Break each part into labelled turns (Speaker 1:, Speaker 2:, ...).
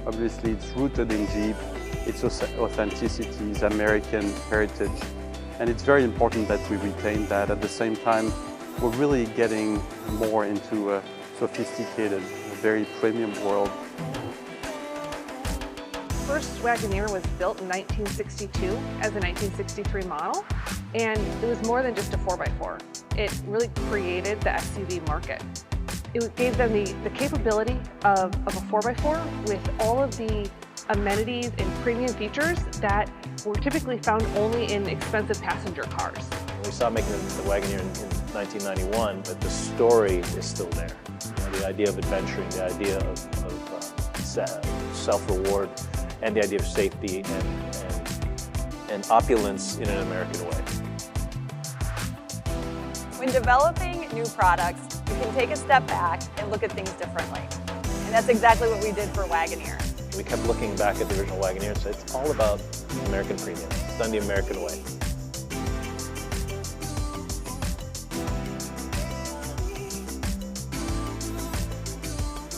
Speaker 1: Obviously, it's rooted in Jeep, its authenticity, its American heritage, and it's very important that we retain that. At the same time, we're really getting more into a sophisticated, very premium world.
Speaker 2: First Wagoneer was built in 1962 as a 1963 model, and it was more than just a 4x4. It really created the SUV market. It gave them the capability of a 4x4 with all of the amenities and premium features that were typically found only in expensive passenger cars.
Speaker 3: We saw making the Wagoneer in 1991, but the story is still there. You know, the idea of adventuring, the idea of self-reward, and the idea of safety and opulence in an American way.
Speaker 4: When developing new products, you can take a step back and look at things differently. And that's exactly what we did for Wagoneer.
Speaker 3: We kept looking back at the original Wagoneer and said, it's all about American premium. It's done the American way.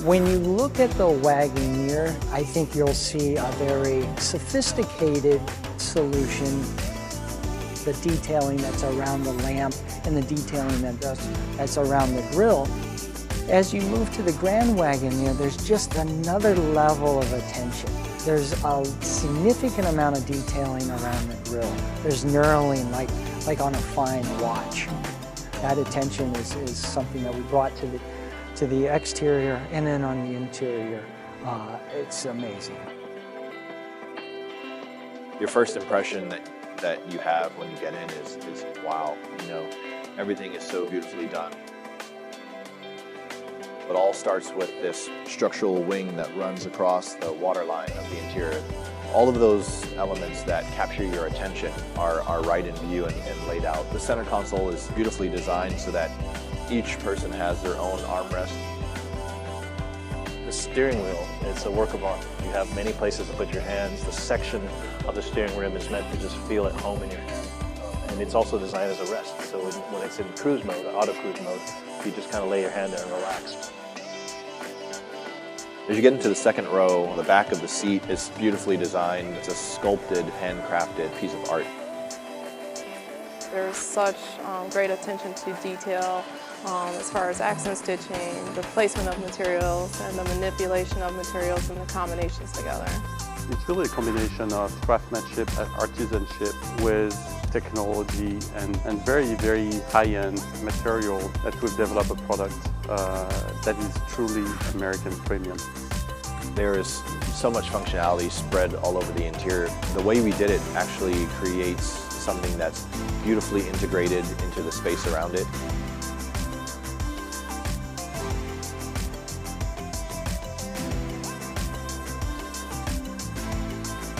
Speaker 5: When you look at the Wagoneer, I think you'll see a very sophisticated solution. The detailing that's around the lamp and the detailing that's around the grille. As you move to the Grand Wagoneer, there's just another level of attention. There's a significant amount of detailing around the grille. There's knurling like on a fine watch. That attention is something that we brought to the exterior, and then on the interior, it's amazing.
Speaker 6: Your first impression that you have when you get in is wow, you know, everything is so beautifully done. It all starts with this structural wing that runs across the waterline of the interior. All of those elements that capture your attention are right in view and laid out. The center console is beautifully designed so that each person has their own armrest.
Speaker 3: The steering wheel, it's a work of art. You have many places to put your hands. The section of the steering rim is meant to just feel at home in your hand. And it's also designed as a rest. So when it's in cruise mode, auto cruise mode, you just kind of lay your hand there and relax.
Speaker 6: As you get into the second row, the back of the seat is beautifully designed. It's a sculpted, handcrafted piece of art.
Speaker 7: There's such great attention to detail as far as accent stitching, the placement of materials, and the manipulation of materials and the combinations together.
Speaker 1: It's really a combination of craftsmanship and artisanship with technology and very, very high-end material that we've developed a product that is truly American premium.
Speaker 6: There is so much functionality spread all over the interior. The way we did it actually creates something that's beautifully integrated into the space around it.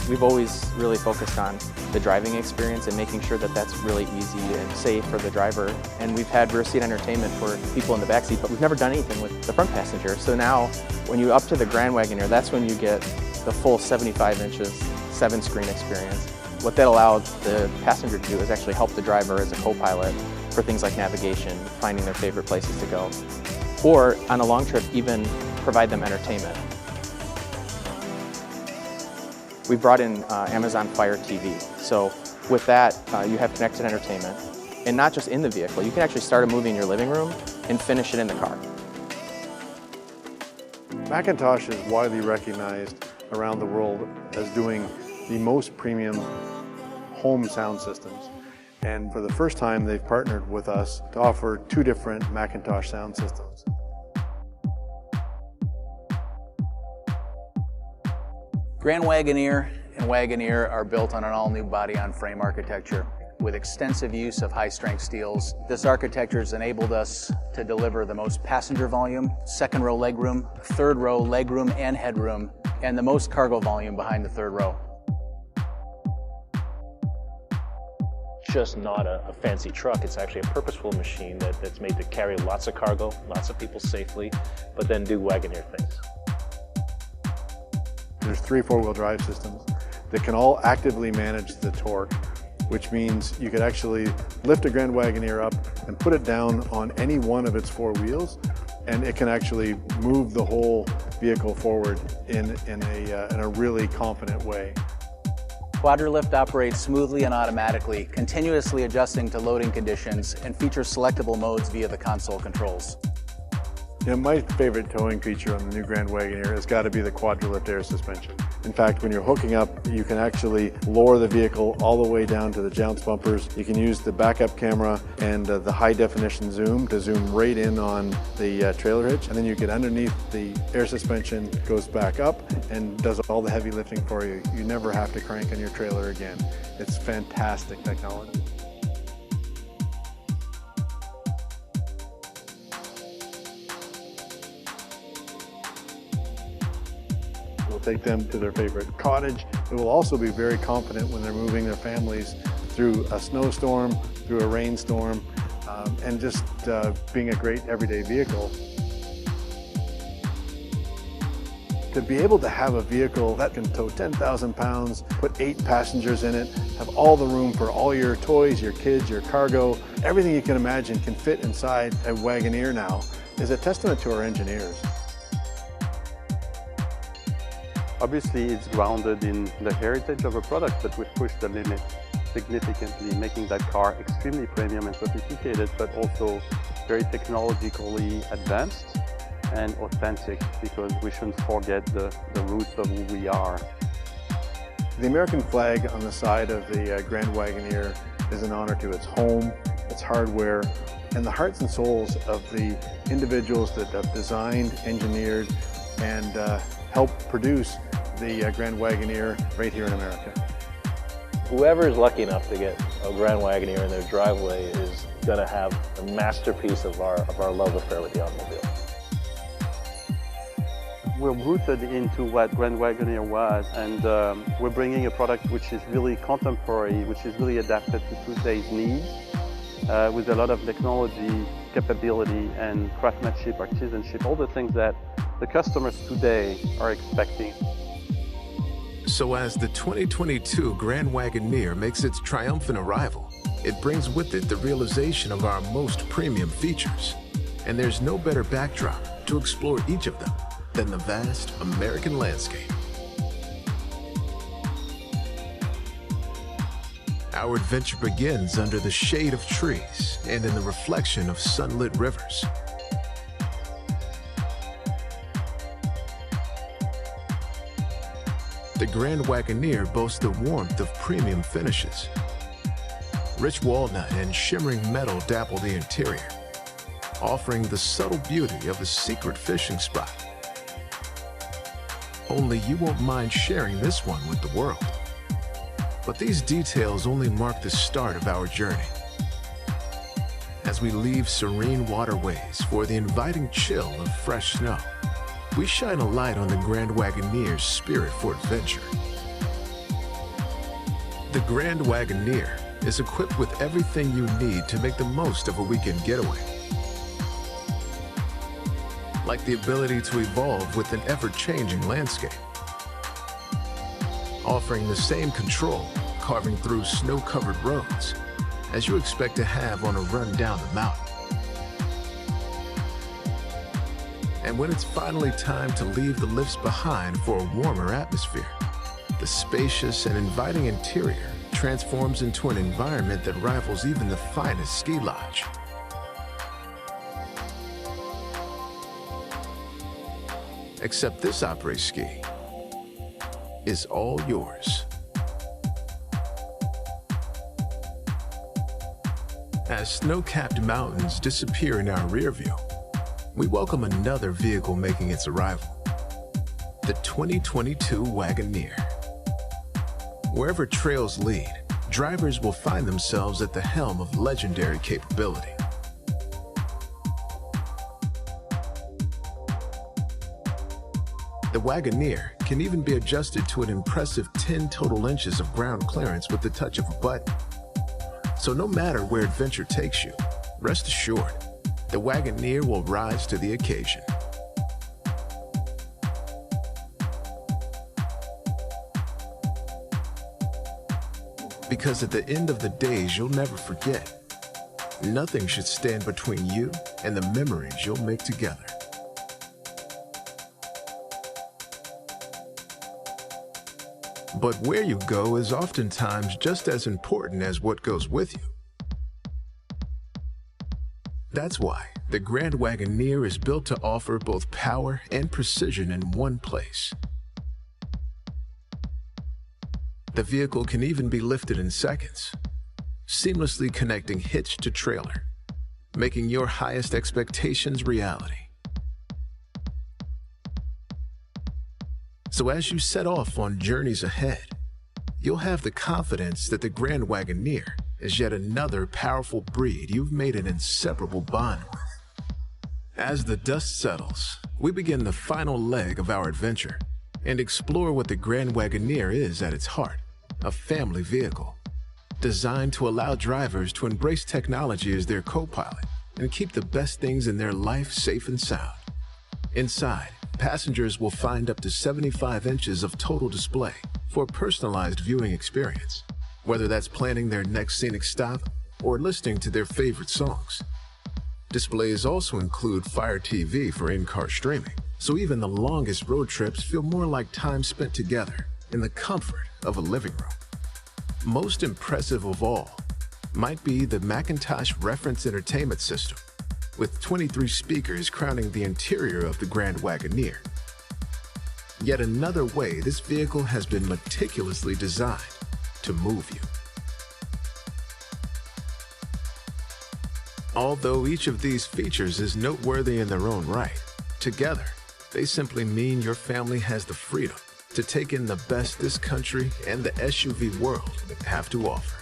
Speaker 8: We've always really focused on the driving experience and making sure that that's really easy and safe for the driver. And we've had rear seat entertainment for people in the back seat, but we've never done anything with the front passenger. So now, when you up to the Grand Wagoneer, that's when you get the full 75 inches, 7-screen experience. What that allowed the passenger to do is actually help the driver as a co-pilot for things like navigation, finding their favorite places to go, or on a long trip, even provide them entertainment. We brought in Amazon Fire TV. So with that, you have connected entertainment. And not just in the vehicle, you can actually start a movie in your living room and finish it in the car.
Speaker 9: Macintosh is widely recognized around the world as doing the most premium home sound systems. And for the first time, they've partnered with us to offer 2 different Macintosh sound systems.
Speaker 10: Grand Wagoneer and Wagoneer are built on an all-new body-on-frame architecture with extensive use of high-strength steels. This architecture has enabled us to deliver the most passenger volume, second-row legroom, third-row legroom and headroom, and the most cargo volume behind the third row.
Speaker 3: Just not a fancy truck. It's actually a purposeful machine that's made to carry lots of cargo, lots of people safely, but then do Wagoneer things.
Speaker 9: There's 3 4-wheel drive systems that can all actively manage the torque, which means you could actually lift a Grand Wagoneer up and put it down on any one of its 4 wheels and it can actually move the whole vehicle forward in a really confident way.
Speaker 10: Quadrilift operates smoothly and automatically, continuously adjusting to loading conditions, and features selectable modes via the console controls.
Speaker 9: You know, my favorite towing feature on the new Grand Wagoneer has got to be the Quadrilift air suspension. In fact, when you're hooking up, you can actually lower the vehicle all the way down to the jounce bumpers. You can use the backup camera and the high definition zoom to zoom right in on the trailer hitch, and then you get underneath the air suspension, goes back up and does all the heavy lifting for you. You never have to crank on your trailer again. It's fantastic technology. We'll take them to their favorite cottage. It will also be very confident when they're moving their families through a snowstorm, through a rainstorm, and just being a great everyday vehicle. To be able to have a vehicle that can tow 10,000 pounds, put 8 passengers in it, have all the room for all your toys, your kids, your cargo, everything you can imagine can fit inside a Wagoneer now is a testament to our engineers.
Speaker 1: Obviously, it's grounded in the heritage of a product, but we've pushed the limit significantly, making that car extremely premium and sophisticated, but also very technologically advanced and authentic, because we shouldn't forget the roots of who we are.
Speaker 9: The American flag on the side of the Grand Wagoneer is an honor to its home, its hardware, and the hearts and souls of the individuals that have designed, engineered, and helped produce the Grand Wagoneer right here in America.
Speaker 3: Whoever is lucky enough to get a Grand Wagoneer in their driveway is going to have a masterpiece of our love affair with the automobile.
Speaker 1: We're rooted into what Grand Wagoneer was, and we're bringing a product which is really contemporary, which is really adapted to today's needs, with a lot of technology, capability, and craftsmanship, artisanship, all the things that the customers today are expecting.
Speaker 11: So as the 2022 Grand Wagoneer makes its triumphant arrival, it brings with it the realization of our most premium features. And there's no better backdrop to explore each of them than the vast American landscape. Our adventure begins under the shade of trees and in the reflection of sunlit rivers. The Grand Wagoneer boasts the warmth of premium finishes. Rich walnut and shimmering metal dapple the interior, offering the subtle beauty of a secret fishing spot. Only you won't mind sharing this one with the world. But these details only mark the start of our journey. As we leave serene waterways for the inviting chill of fresh snow, we shine a light on the Grand Wagoneer's spirit for adventure. The Grand Wagoneer is equipped with everything you need to make the most of a weekend getaway. Like the ability to evolve with an ever-changing landscape, offering the same control carving through snow-covered roads as you expect to have on a run down the mountain. And when it's finally time to leave the lifts behind for a warmer atmosphere, the spacious and inviting interior transforms into an environment that rivals even the finest ski lodge. Except this après-ski is all yours. As snow-capped mountains disappear in our rear view, we welcome another vehicle making its arrival, the 2022 Wagoneer. Wherever trails lead, drivers will find themselves at the helm of legendary capability. The Wagoneer can even be adjusted to an impressive 10 total inches of ground clearance with the touch of a button. So no matter where adventure takes you, rest assured, the Wagoneer will rise to the occasion. Because at the end of the days you'll never forget, nothing should stand between you and the memories you'll make together. But where you go is oftentimes just as important as what goes with you. That's why the Grand Wagoneer is built to offer both power and precision in one place. The vehicle can even be lifted in seconds, seamlessly connecting hitch to trailer, making your highest expectations reality. So as you set off on journeys ahead, you'll have the confidence that the Grand Wagoneer is yet another powerful breed you've made an inseparable bond with. As the dust settles, we begin the final leg of our adventure and explore what the Grand Wagoneer is at its heart, a family vehicle designed to allow drivers to embrace technology as their co-pilot and keep the best things in their life safe and sound. Inside, passengers will find up to 75 inches of total display for a personalized viewing experience, whether that's planning their next scenic stop or listening to their favorite songs. Displays also include Fire TV for in-car streaming, so even the longest road trips feel more like time spent together in the comfort of a living room. Most impressive of all might be the Macintosh Reference Entertainment System, with 23 speakers crowning the interior of the Grand Wagoneer. Yet another way this vehicle has been meticulously designed to move you. Although each of these features is noteworthy in their own right, together, they simply mean your family has the freedom to take in the best this country and the SUV world have to offer.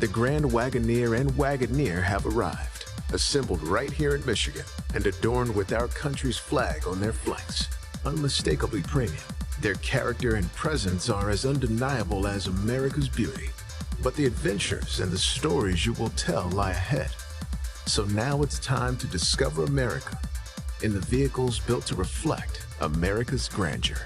Speaker 11: The Grand Wagoneer and Wagoneer have arrived, assembled right here in Michigan and adorned with our country's flag on their flanks. Unmistakably premium, their character and presence are as undeniable as America's beauty. But the adventures and the stories you will tell lie ahead. So now it's time to discover America in the vehicles built to reflect America's grandeur.